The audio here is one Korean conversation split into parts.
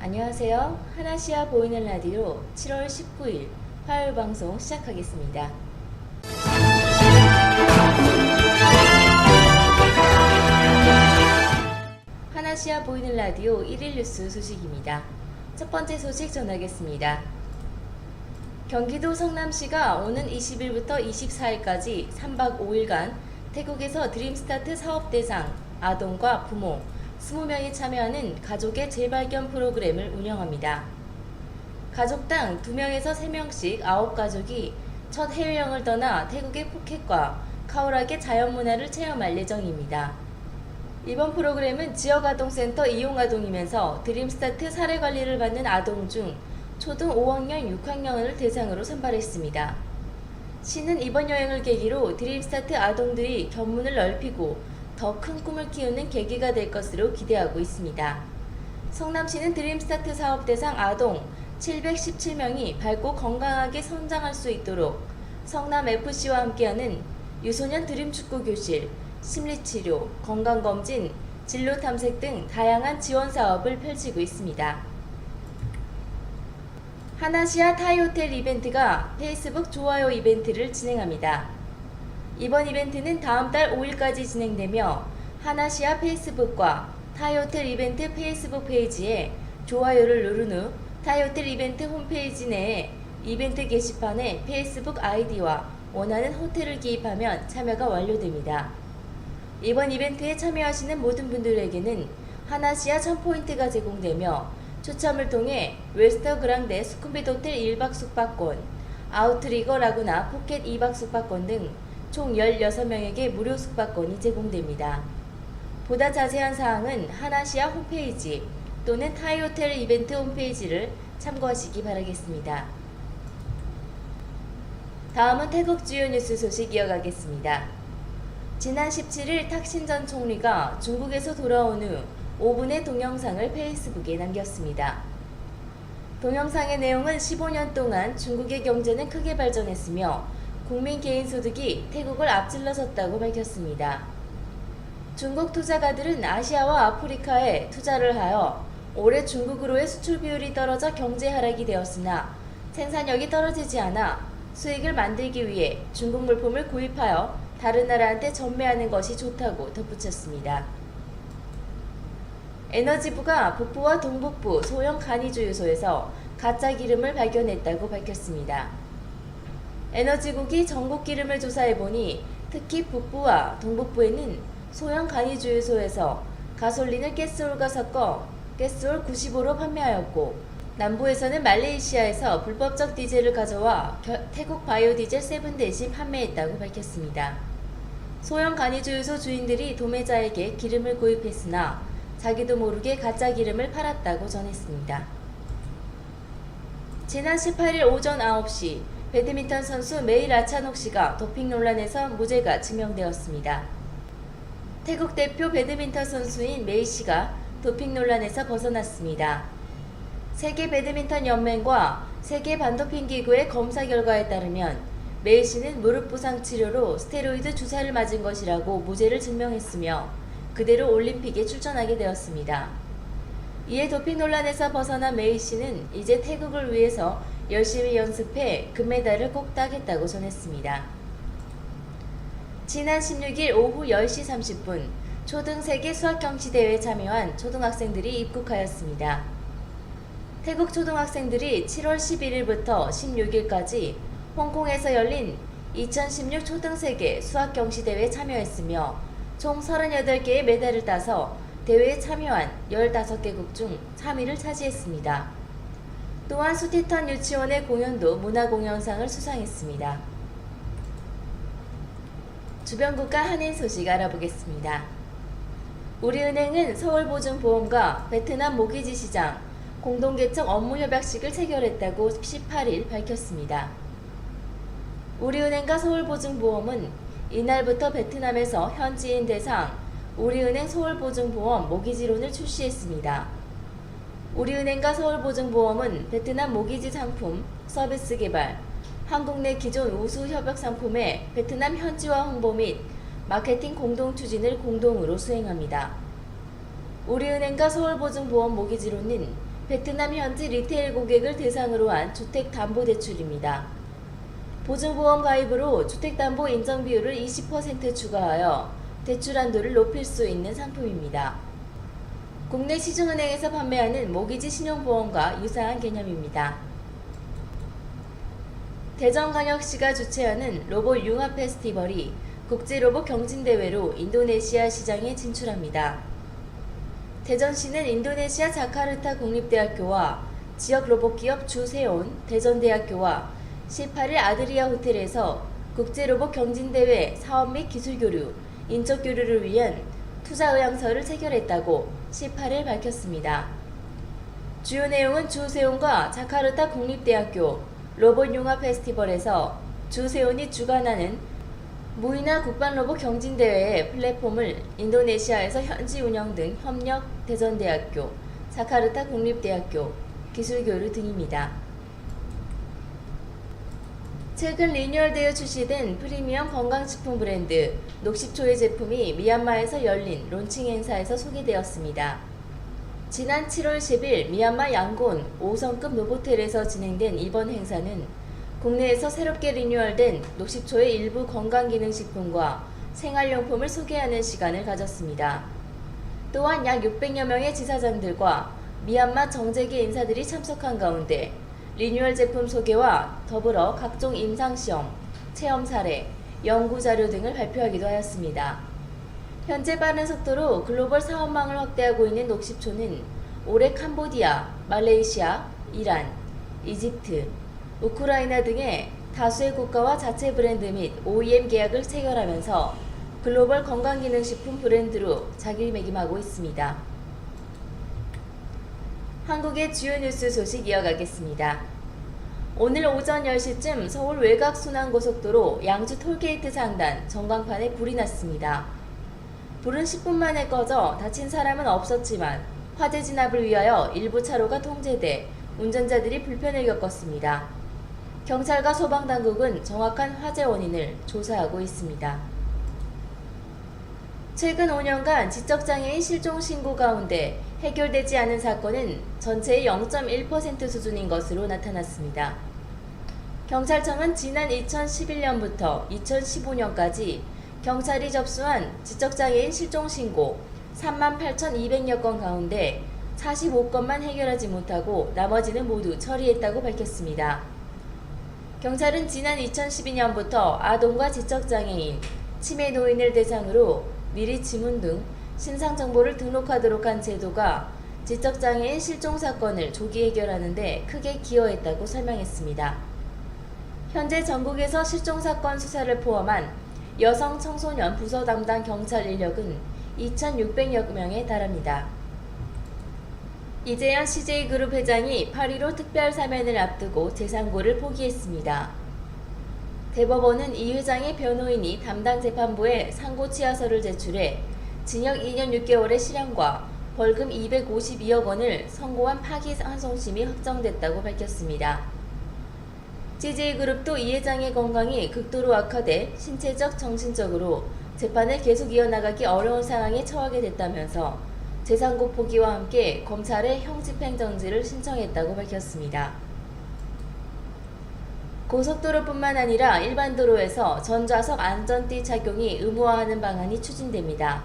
안녕하세요. 하나시아 보이는 라디오 7월 19일 화요일 방송 시작하겠습니다. 하나시아 보이는 라디오 1일 뉴스 소식입니다. 첫 번째 소식 전하겠습니다. 경기도 성남시가 오는 20일부터 24일까지 3박 5일간 태국에서 드림스타트 사업 대상 아동과 부모 20명이 참여하는 가족의 재발견 프로그램을 운영합니다. 가족당 2명에서 3명씩 9가족이 첫 해외여행을 떠나 태국의 푸켓과 카오락의 자연문화를 체험할 예정입니다. 이번 프로그램은 지역아동센터 이용아동이면서 드림스타트 사례관리를 받는 아동 중 초등 5학년, 6학년을 대상으로 선발했습니다. 시는 이번 여행을 계기로 드림스타트 아동들이 견문을 넓히고 더 큰 꿈을 키우는 계기가 될 것으로 기대하고 있습니다. 성남시는 드림스타트 사업 대상 아동 717명이 밝고 건강하게 성장할 수 있도록 성남FC와 함께하는 유소년 드림축구 교실, 심리치료, 건강검진, 진로탐색 등 다양한 지원 사업을 펼치고 있습니다. 하나시아 타이호텔 이벤트가 페이스북 좋아요 이벤트를 진행합니다. 이번 이벤트는 다음 달 5일까지 진행되며 하나시아 페이스북과 타이호텔 이벤트 페이스북 페이지에 좋아요를 누른 후 타이호텔 이벤트 홈페이지 내에 이벤트 게시판에 페이스북 아이디와 원하는 호텔을 기입하면 참여가 완료됩니다. 이번 이벤트에 참여하시는 모든 분들에게는 하나시아 1000포인트가 제공되며 추첨을 통해 웨스터 그랑데 수쿰빗 호텔 1박 숙박권, 아우트리거 라구나 푸켓 2박 숙박권 등 총 16명에게 무료 숙박권이 제공됩니다. 보다 자세한 사항은 하나시아 홈페이지 또는 타이호텔 이벤트 홈페이지를 참고하시기 바라겠습니다. 다음은 태국 주요 뉴스 소식 이어가겠습니다. 지난 17일 탁신 전 총리가 중국에서 돌아온 후 5분의 동영상을 페이스북에 남겼습니다. 동영상의 내용은 15년 동안 중국의 경제는 크게 발전했으며 국민 개인소득이 태국을 앞질러섰다고 밝혔습니다. 중국 투자가들은 아시아와 아프리카에 투자를 하여 올해 중국으로의 수출 비율이 떨어져 경제 하락이 되었으나 생산력이 떨어지지 않아 수익을 만들기 위해 중국 물품을 구입하여 다른 나라한테 전매하는 것이 좋다고 덧붙였습니다. 에너지부가 북부와 동북부 소형 간이주유소에서 가짜 기름을 발견했다고 밝혔습니다. 에너지국이 전국 기름을 조사해보니 특히 북부와 동북부에는 소형 간이주유소에서 가솔린을 가스올과 섞어 가스올 95로 판매하였고 남부에서는 말레이시아에서 불법적 디젤을 가져와 태국 바이오디젤 7 대신 판매했다고 밝혔습니다. 소형 간이주유소 주인들이 도매자에게 기름을 구입했으나 자기도 모르게 가짜 기름을 팔았다고 전했습니다. 지난 18일 오전 9시 배드민턴 선수 메이 라차녹 씨가 도핑 논란에서 무죄가 증명되었습니다. 태국 대표 배드민턴 선수인 메이 씨가 도핑 논란에서 벗어났습니다. 세계 배드민턴 연맹과 세계 반도핑 기구의 검사 결과에 따르면 메이 씨는 무릎 부상 치료로 스테로이드 주사를 맞은 것이라고 무죄를 증명했으며 그대로 올림픽에 출전하게 되었습니다. 이에 도핑 논란에서 벗어난 메이 씨는 이제 태국을 위해서 열심히 연습해 금메달을 꼭 따겠다고 전했습니다. 지난 16일 오후 10시 30분 초등 세계 수학경시대회에 참여한 초등학생들이 입국하였습니다. 태국 초등학생들이 7월 11일부터 16일까지 홍콩에서 열린 2016 초등세계 수학경시대회에 참여했으며 총 38개의 메달을 따서 대회에 참여한 15개국 중 3위를 차지했습니다. 또한 수티턴 유치원의 공연도 문화공연상을 수상했습니다. 주변국가 한인 소식 알아보겠습니다. 우리은행은 서울보증보험과 베트남 모기지 시장 공동개척 업무협약식을 체결했다고 18일 밝혔습니다. 우리은행과 서울보증보험은 이날부터 베트남에서 현지인 대상 우리은행 서울보증보험 모기지론을 출시했습니다. 우리은행과 서울보증보험은 베트남 모기지 상품, 서비스 개발, 한국 내 기존 우수 협약 상품의 베트남 현지화 홍보 및 마케팅 공동 추진을 공동으로 수행합니다. 우리은행과 서울보증보험 모기지로는 베트남 현지 리테일 고객을 대상으로 한 주택담보대출입니다. 보증보험 가입으로 주택담보 인정 비율을 20% 추가하여 대출 한도를 높일 수 있는 상품입니다. 국내 시중은행에서 판매하는 모기지 신용보험과 유사한 개념입니다. 대전광역시가 주최하는 로봇 융합 페스티벌이 국제로봇 경진대회로 인도네시아 시장에 진출합니다. 대전시는 인도네시아 자카르타 국립대학교와 지역 로봇기업 주세온 대전대학교와 18일 아드리아 호텔에서 국제로봇 경진대회 사업 및 기술교류, 인적교류를 위한 투자의향서를 체결했다고 18일 밝혔습니다. 주요 내용은 주세온과 자카르타 국립대학교 로봇 융합 페스티벌에서 주세온이 주관하는 무이나 국방로봇 경진대회의 플랫폼을 인도네시아에서 현지 운영 등 협력 대전대학교, 자카르타 국립대학교, 기술교류 등입니다. 최근 리뉴얼되어 출시된 프리미엄 건강식품 브랜드 녹십초의 제품이 미얀마에서 열린 론칭 행사에서 소개되었습니다. 지난 7월 10일 미얀마 양곤 5성급 노보텔에서 진행된 이번 행사는 국내에서 새롭게 리뉴얼된 녹십초의 일부 건강기능식품과 생활용품을 소개하는 시간을 가졌습니다. 또한 약 600여 명의 지사장들과 미얀마 정재계 인사들이 참석한 가운데 리뉴얼 제품 소개와 더불어 각종 임상시험, 체험 사례, 연구자료 등을 발표하기도 하였습니다. 현재 빠른 속도로 글로벌 사업망을 확대하고 있는 녹십초는 올해 캄보디아, 말레이시아, 이란, 이집트, 우크라이나 등의 다수의 국가와 자체 브랜드 및 OEM 계약을 체결하면서 글로벌 건강기능식품 브랜드로 자리매김하고 있습니다. 한국의 주요 뉴스 소식 이어가겠습니다. 오늘 오전 10시쯤 서울 외곽순환고속도로 양주 톨게이트 상단 전광판에 불이 났습니다. 불은 10분 만에 꺼져 다친 사람은 없었지만 화재 진압을 위하여 일부 차로가 통제돼 운전자들이 불편을 겪었습니다. 경찰과 소방당국은 정확한 화재 원인을 조사하고 있습니다. 최근 5년간 지적장애인 실종 신고 가운데 해결되지 않은 사건은 전체의 0.1% 수준인 것으로 나타났습니다. 경찰청은 지난 2011년부터 2015년까지 경찰이 접수한 지적장애인 실종 신고 38,200여 건 가운데 45건만 해결하지 못하고 나머지는 모두 처리했다고 밝혔습니다. 경찰은 지난 2012년부터 아동과 지적장애인, 치매 노인을 대상으로 미리 지문 등 신상 정보를 등록하도록 한 제도가 지적장애인 실종 사건을 조기 해결하는 데 크게 기여했다고 설명했습니다. 현재 전국에서 실종 사건 수사를 포함한 여성 청소년 부서 담당 경찰 인력은 2,600여 명에 달합니다. 이재현 CJ그룹 회장이 8.15 특별 사면을 앞두고 재상고를 포기했습니다. 대법원은 이 회장의 변호인이 담당 재판부에 상고 취하서를 제출해 징역 2년 6개월의 실형과 벌금 252억 원을 선고한 파기환송심이 확정됐다고 밝혔습니다. CJ그룹도 이 회장의 건강이 극도로 악화돼 신체적, 정신적으로 재판을 계속 이어나가기 어려운 상황에 처하게 됐다면서 재상고 포기와 함께 검찰에 형집행정지를 신청했다고 밝혔습니다. 고속도로뿐만 아니라 일반 도로에서 전좌석 안전띠 착용이 의무화하는 방안이 추진됩니다.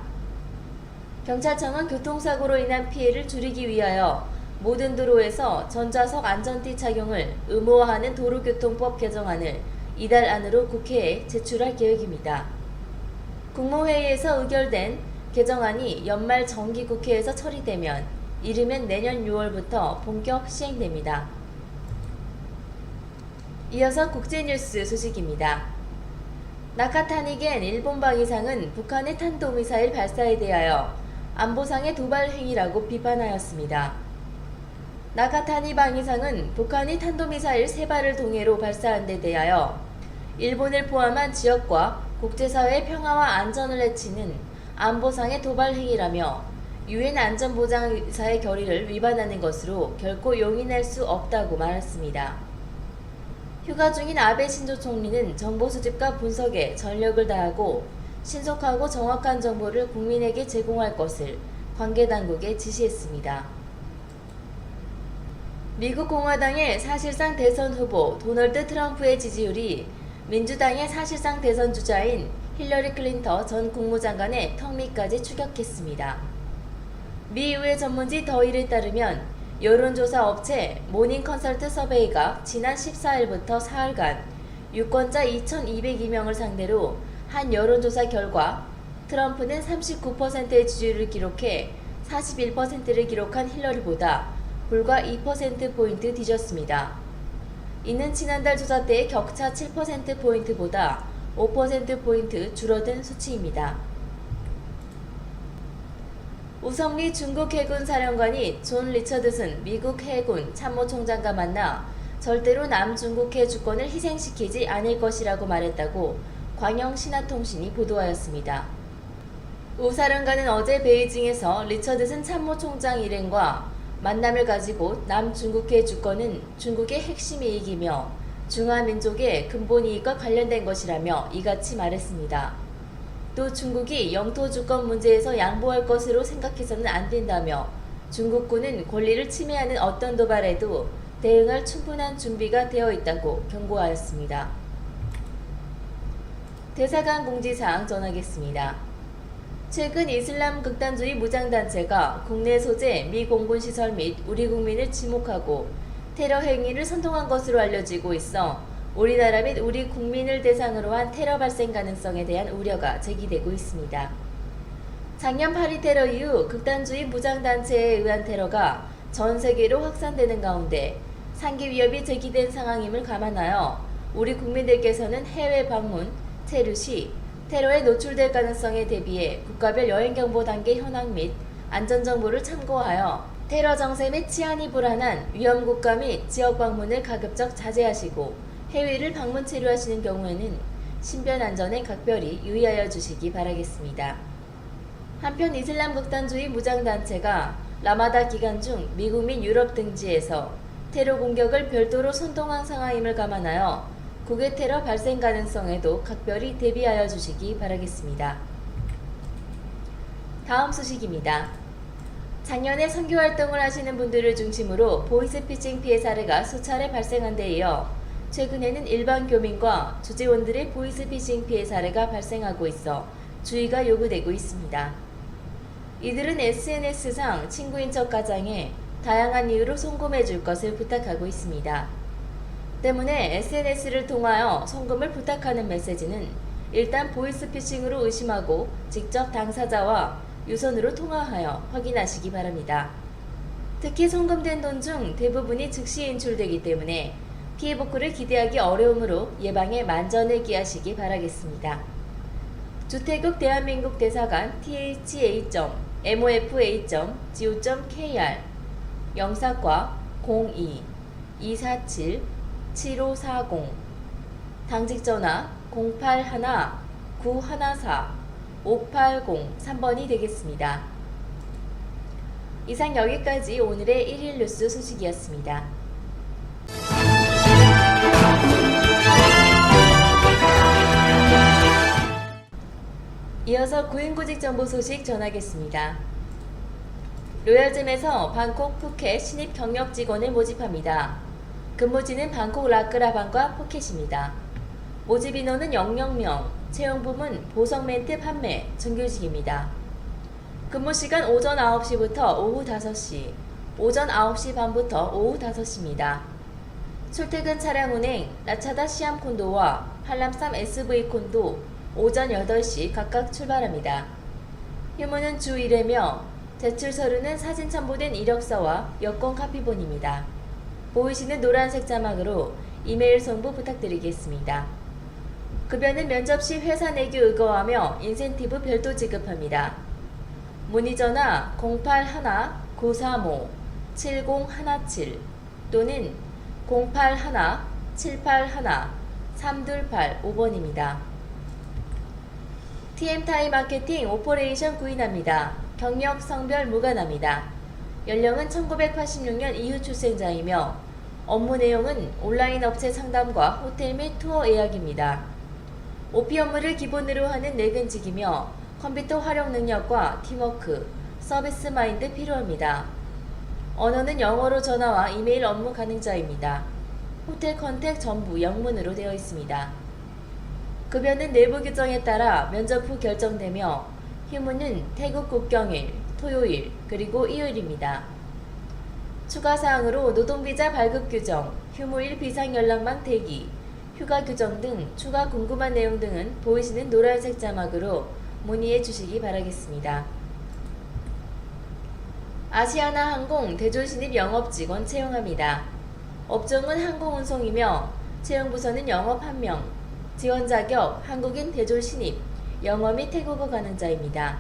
경찰청은 교통사고로 인한 피해를 줄이기 위하여 모든 도로에서 전좌석 안전띠 착용을 의무화하는 도로교통법 개정안을 이달 안으로 국회에 제출할 계획입니다. 국무회의에서 의결된 개정안이 연말 정기국회에서 처리되면 이르면 내년 6월부터 본격 시행됩니다. 이어서 국제뉴스 소식입니다. 나카타니겐 일본 방위상은 북한의 탄도미사일 발사에 대하여 안보상의 도발 행위라고 비판하였습니다. 나카타니 방위상은 북한이 탄도미사일 3발을 동해로 발사한 데 대하여 일본을 포함한 지역과 국제사회의 평화와 안전을 해치는 안보상의 도발 행위라며 유엔 안전보장의사의 결의를 위반하는 것으로 결코 용인할 수 없다고 말했습니다. 휴가 중인 아베 신조 총리는 정보 수집과 분석에 전력을 다하고 신속하고 정확한 정보를 국민에게 제공할 것을 관계당국에 지시했습니다. 미국 공화당의 사실상 대선 후보 도널드 트럼프의 지지율이 민주당의 사실상 대선 주자인 힐러리 클린턴 전 국무장관의 턱 밑까지 추격했습니다. 미 의회 전문지 더힐에 따르면 여론조사 업체 모닝 컨설트 서베이가 지난 14일부터 사흘간 유권자 2,202명을 상대로 한 여론조사 결과 트럼프는 39%의 지지율을 기록해 41%를 기록한 힐러리보다 불과 2%포인트 뒤졌습니다. 이는 지난달 조사 때의 격차 7%포인트보다 5%포인트 줄어든 수치입니다. 우성리 중국 해군 사령관이 존 리처드슨 미국 해군 참모총장과 만나 절대로 남중국해 주권을 희생시키지 않을 것이라고 말했다고 광영신화통신이 보도하였습니다. 우 사령관은 어제 베이징에서 리처드슨 참모총장 일행과 만남을 가지고 남중국해 주권은 중국의 핵심 이익이며 중화민족의 근본 이익과 관련된 것이라며 이같이 말했습니다. 또 중국이 영토 주권 문제에서 양보할 것으로 생각해서는 안 된다며 중국군은 권리를 침해하는 어떤 도발에도 대응할 충분한 준비가 되어 있다고 경고하였습니다. 대사관 공지사항 전하겠습니다. 최근 이슬람 극단주의 무장단체가 국내 소재 미 공군시설 및 우리 국민을 지목하고 테러 행위를 선동한 것으로 알려지고 있어 우리나라 및 우리 국민을 대상으로 한 테러 발생 가능성에 대한 우려가 제기되고 있습니다. 작년 파리 테러 이후 극단주의 무장단체에 의한 테러가 전 세계로 확산되는 가운데 상기 위협이 제기된 상황임을 감안하여 우리 국민들께서는 해외 방문, 체류 시 테러에 노출될 가능성에 대비해 국가별 여행경보 단계 현황 및 안전정보를 참고하여 테러 정세 및 치안이 불안한 위험국가 및 지역 방문을 가급적 자제하시고 해외를 방문 체류하시는 경우에는 신변 안전에 각별히 유의하여 주시기 바라겠습니다. 한편 이슬람 극단주의 무장단체가 라마다 기간 중 미국 및 유럽 등지에서 테러 공격을 별도로 선동한 상황임을 감안하여 국외 테러 발생 가능성에도 각별히 대비하여 주시기 바라겠습니다. 다음 소식입니다. 작년에 선교활동을 하시는 분들을 중심으로 보이스피싱 피해 사례가 수차례 발생한 데 이어 최근에는 일반 교민과 주재원들의 보이스피싱 피해 사례가 발생하고 있어 주의가 요구되고 있습니다. 이들은 SNS상 친구인 척 가장해 다양한 이유로 송금해 줄 것을 부탁하고 있습니다. 때문에 SNS를 통하여 송금을 부탁하는 메시지는 일단 보이스피싱으로 의심하고 직접 당사자와 유선으로 통화하여 확인하시기 바랍니다. 특히 송금된 돈 중 대부분이 즉시 인출되기 때문에 피해 복구를 기대하기 어려우므로 예방에 만전을 기하시기 바라겠습니다. 주태국 대한민국 대사관 tha.mofa.go.kr 영사과 02-247-7540 당직전화 081-914-5803번이 되겠습니다. 이상 여기까지 오늘의 1일 뉴스 소식이었습니다. 이어서 구인구직 정보 소식 전하겠습니다. 로얄잼에서 방콕 푸켓 신입 경력 직원을 모집합니다. 근무지는 방콕 라크라방과 푸켓입니다. 모집 인원은 00명, 채용 부문 보석 멘트 판매, 정규직입니다. 근무 시간 오전 9시부터 오후 5시, 오전 9시 반부터 오후 5시입니다. 출퇴근 차량 운행 라차다 시암 콘도와 팔람쌈 SV 콘도 오전 8시 각각 출발합니다. 휴무는 주 1회며 제출 서류는 사진 첨부된 이력서와 여권 카피본입니다. 보이시는 노란색 자막으로 이메일 송부 부탁드리겠습니다. 급여는 면접 시 회사 내규 의거하며 인센티브 별도 지급합니다. 문의 전화 081-935-7017 또는 081-781-328-5번입니다. TM타이 마케팅 오퍼레이션 구인합니다. 경력, 성별 무관합니다. 연령은 1986년 이후 출생자이며 업무 내용은 온라인 업체 상담과 호텔 및 투어 예약입니다. OP 업무를 기본으로 하는 내근직이며 컴퓨터 활용 능력과 팀워크, 서비스 마인드 필요합니다. 언어는 영어로 전화와 이메일 업무 가능자입니다. 호텔 컨택 전부 영문으로 되어 있습니다. 급여는 내부 규정에 따라 면접 후 결정되며 휴무는 태국 국경일, 토요일, 그리고 일요일입니다. 추가사항으로 노동비자 발급 규정, 휴무일 비상연락망 대기, 휴가 규정 등 추가 궁금한 내용 등은 보이시는 노란색 자막으로 문의해 주시기 바라겠습니다. 아시아나항공 대졸신입 영업직원 채용합니다. 업종은 항공운송이며 채용부서는 영업 1명, 지원 자격 한국인 대졸신입, 영어 및 태국어 가능자입니다.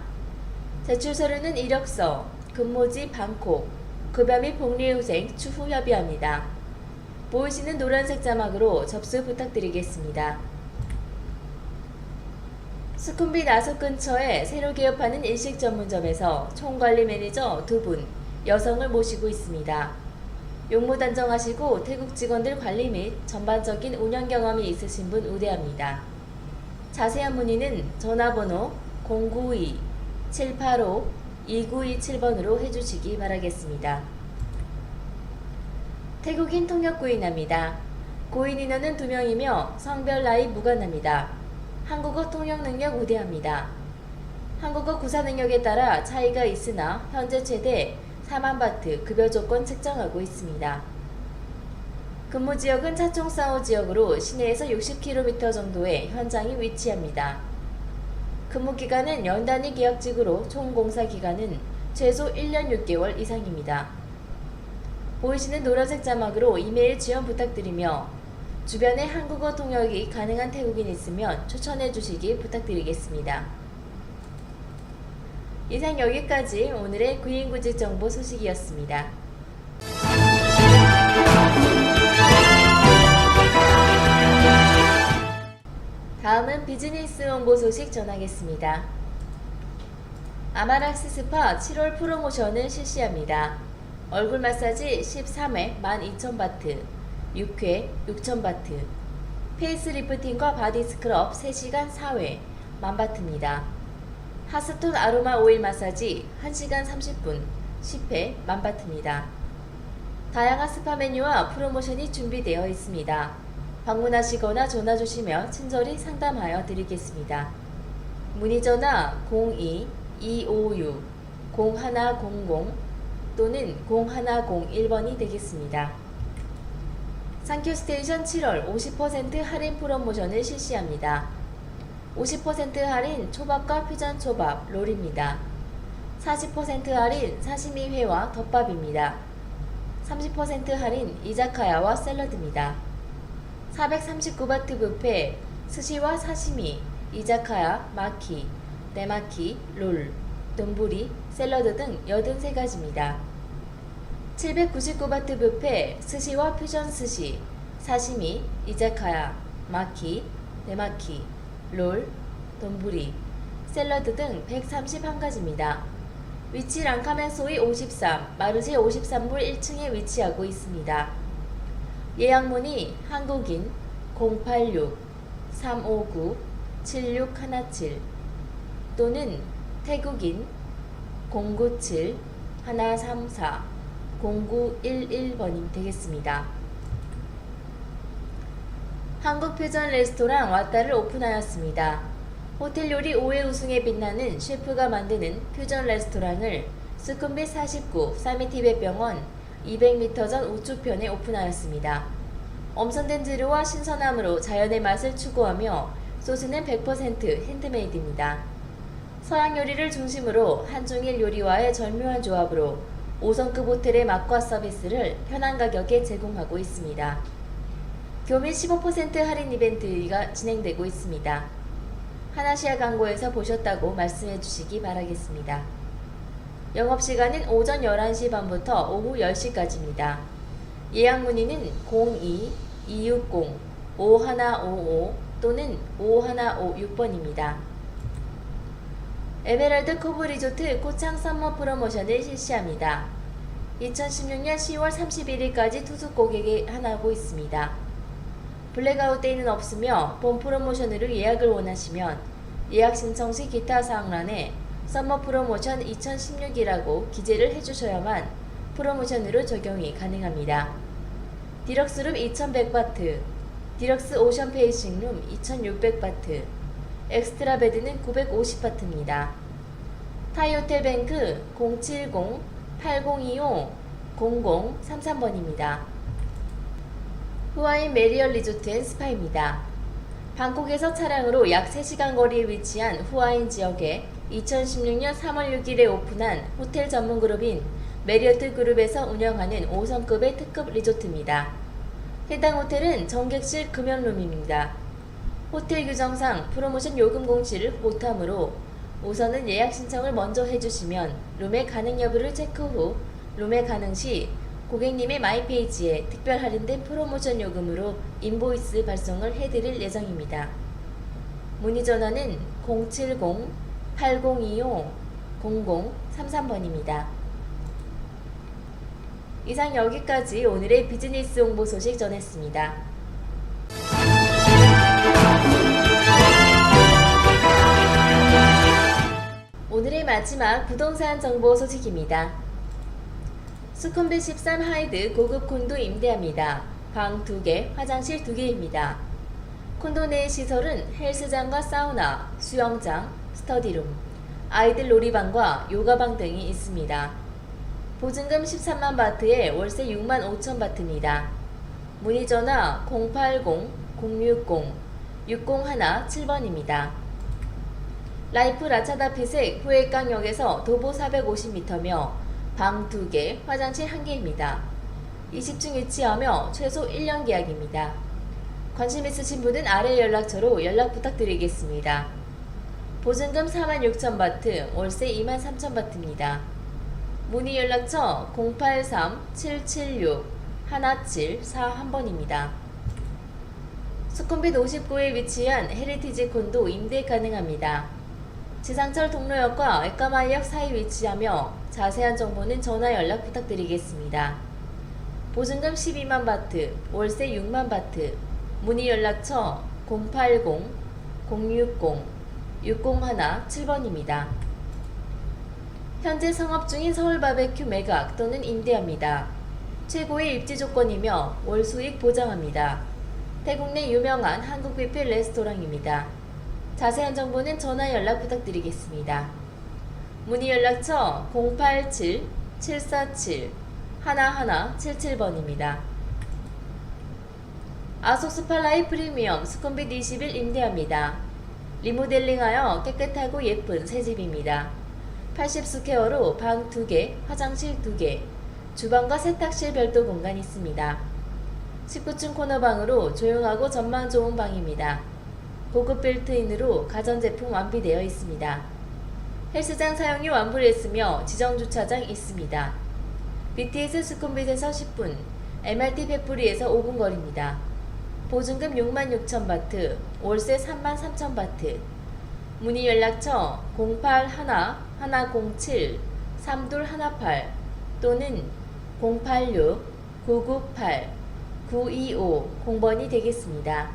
제출 서류는 이력서, 근무지 방콕, 급여 및 복리후생 추후 협의합니다. 보이시는 노란색 자막으로 접수 부탁드리겠습니다. 수쿰비 나속 근처에 새로 개업하는 일식 전문점에서 총관리 매니저 2분, 여성을 모시고 있습니다. 용무 단정하시고 태국 직원들 관리 및 전반적인 운영 경험이 있으신 분 우대합니다. 자세한 문의는 전화번호 092-785-2927번으로 해주시기 바라겠습니다. 태국인 통역 구인합니다. 구인 인원은 2명이며 성별 나이 무관합니다. 한국어 통역 능력 우대합니다. 한국어 구사 능력에 따라 차이가 있으나 현재 최대 4만 바트 급여 조건 책정하고 있습니다. 근무 지역은 차총사오 지역으로 시내에서 60km 정도의 현장이 위치합니다. 근무 기간은 연단위 계약직으로 총 공사 기간은 최소 1년 6개월 이상입니다. 보이시는 노란색 자막으로 이메일 지원 부탁드리며 주변에 한국어 통역이 가능한 태국인 있으면 추천해 주시기 부탁드리겠습니다. 이상 여기까지 오늘의 구인구직 정보 소식이었습니다. 다음은 비즈니스 홍보 소식 전하겠습니다. 아마락스 스파 7월 프로모션을 실시합니다. 얼굴 마사지 13회 12,000바트, 6회 6,000바트, 페이스 리프팅과 바디 스크럽 3시간 4회 10,000바트입니다. 핫스톤 아로마 오일 마사지 1시간 30분 10회 10,000바트입니다. 다양한 스파 메뉴와 프로모션이 준비되어 있습니다. 방문하시거나 전화 주시면 친절히 상담하여 드리겠습니다. 문의 전화 02-256-0100 또는 0101번이 되겠습니다. 상큐스테이션 7월 50% 할인 프로모션을 실시합니다. 50% 할인 초밥과 퓨전 초밥, 롤입니다. 40% 할인 사시미회와 덮밥입니다. 30% 할인 이자카야와 샐러드입니다. 439바트 뷔페, 스시와 사시미, 이자카야, 마키, 네마키, 롤, 돈부리, 샐러드 등 83가지입니다. 799바트 뷔페, 스시와 퓨전 스시, 사시미, 이자카야, 마키, 네마키, 롤, 돈부리, 샐러드 등 131가지입니다. 위치 랑카멘 소이 53, 마르제 53물 1층에 위치하고 있습니다. 예약 문의 한국인 086-359-7617 또는 태국인 097-134-0911번이 되겠습니다. 한국 퓨전 레스토랑 왔다를 오픈하였습니다. 호텔 요리 5회 우승에 빛나는 셰프가 만드는 퓨전 레스토랑을 수쿰빗 49 사미티벳병원 200m 전 우측편에 오픈하였습니다. 엄선된 재료와 신선함으로 자연의 맛을 추구하며 소스는 100% 핸드메이드입니다. 서양 요리를 중심으로 한중일 요리와의 절묘한 조합으로 5성급 호텔의 맛과 서비스를 편한 가격에 제공하고 있습니다. 교민 15% 할인 이벤트가 진행되고 있습니다. 하나시아 광고에서 보셨다고 말씀해 주시기 바라겠습니다. 영업시간은 오전 11시 반부터 오후 10시까지입니다. 예약 문의는 02-260-5155 또는 5156번입니다. 에메랄드 코브 리조트 코창 썸머 프로모션을 실시합니다. 2016년 10월 31일까지 투숙 고객에 한하고 있습니다. 블랙아웃 데이는 없으며 본 프로모션으로 예약을 원하시면 예약 신청 시 기타 사항란에 썸머 프로모션 2016이라고 기재를 해주셔야만 프로모션으로 적용이 가능합니다. 디럭스룸 2100바트, 디럭스 오션 페이싱룸 2600바트, 엑스트라 베드는 950바트입니다. 타이호텔뱅크 070-8025-0033번입니다. 후아인 메리얼 리조트 앤 스파입니다. 방콕에서 차량으로 약 3시간 거리에 위치한 후아인 지역에 2016년 3월 6일에 오픈한 호텔 전문 그룹인 메리어트 그룹에서 운영하는 5성급의 특급 리조트입니다. 해당 호텔은 정객실 금연룸입니다. 호텔 규정상 프로모션 요금 공시를 못하므로 우선은 예약 신청을 먼저 해주시면 룸의 가능 여부를 체크 후 룸의 가능 시 고객님의 마이페이지에 특별 할인된 프로모션 요금으로 인보이스 발송을 해드릴 예정입니다. 문의 전화는 070-8025-0033번입니다. 이상 여기까지 오늘의 비즈니스 홍보 소식 전했습니다. 오늘의 마지막 부동산 정보 소식입니다. 수쿰빗 13 하이드 고급 콘도 임대합니다. 방 2개, 화장실 2개입니다. 콘도 내 시설은 헬스장과 사우나, 수영장, 스터디룸, 아이들 놀이방과 요가방 등이 있습니다. 보증금 13만 바트에 월세 6만 5천 바트입니다. 문의 전화 080-060-6017번입니다. 라이프 라차다피색 후에깡역에서 도보 450m며 방 2개, 화장실 1개입니다. 20층 위치하며 최소 1년 계약입니다. 관심 있으신 분은 아래 연락처로 연락 부탁드리겠습니다. 보증금 4만 6천 바트, 월세 2만 3천 바트입니다. 문의 연락처 083-776-1741번입니다. 수쿰빗 59에 위치한 헤리티지 콘도 임대 가능합니다. 지상철 동로역과 액가마이역 사이 위치하며 자세한 정보는 전화 연락 부탁드리겠습니다. 보증금 12만 바트, 월세 6만 바트, 문의 연락처 080-060-6017번입니다. 현재 성업 중인 서울바베큐 매각 또는 임대합니다. 최고의 입지 조건이며 월 수익 보장합니다. 태국 내 유명한 한국 뷔페 레스토랑입니다. 자세한 정보는 전화 연락 부탁드리겠습니다. 문의 연락처 087-747-1177번입니다. 아소스팔라이 프리미엄 수쿰빗 20일 임대합니다. 리모델링하여 깨끗하고 예쁜 새집입니다. 80스퀘어로 방 2개, 화장실 2개, 주방과 세탁실 별도 공간이 있습니다. 19층 코너방으로 조용하고 전망 좋은 방입니다. 고급 빌트인으로 가전제품 완비되어 있습니다. 헬스장 사용이 완불했으며 지정주차장 있습니다. BTS 수쿰빗에서 10분, MRT 페프리에서 5분 거리입니다. 보증금 6만 6천 바트, 월세 3만 3천 바트. 문의 연락처 081-107-3218 또는 086-998-9250번이 되겠습니다.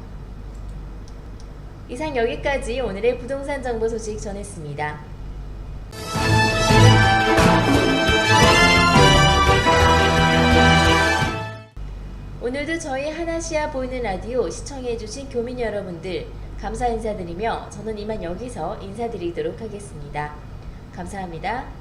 이상 여기까지 오늘의 부동산 정보 소식 전했습니다. 오늘도 저희 하나시아 보이는 라디오 시청해주신 교민 여러분들 감사 인사드리며 저는 이만 여기서 인사드리도록 하겠습니다. 감사합니다.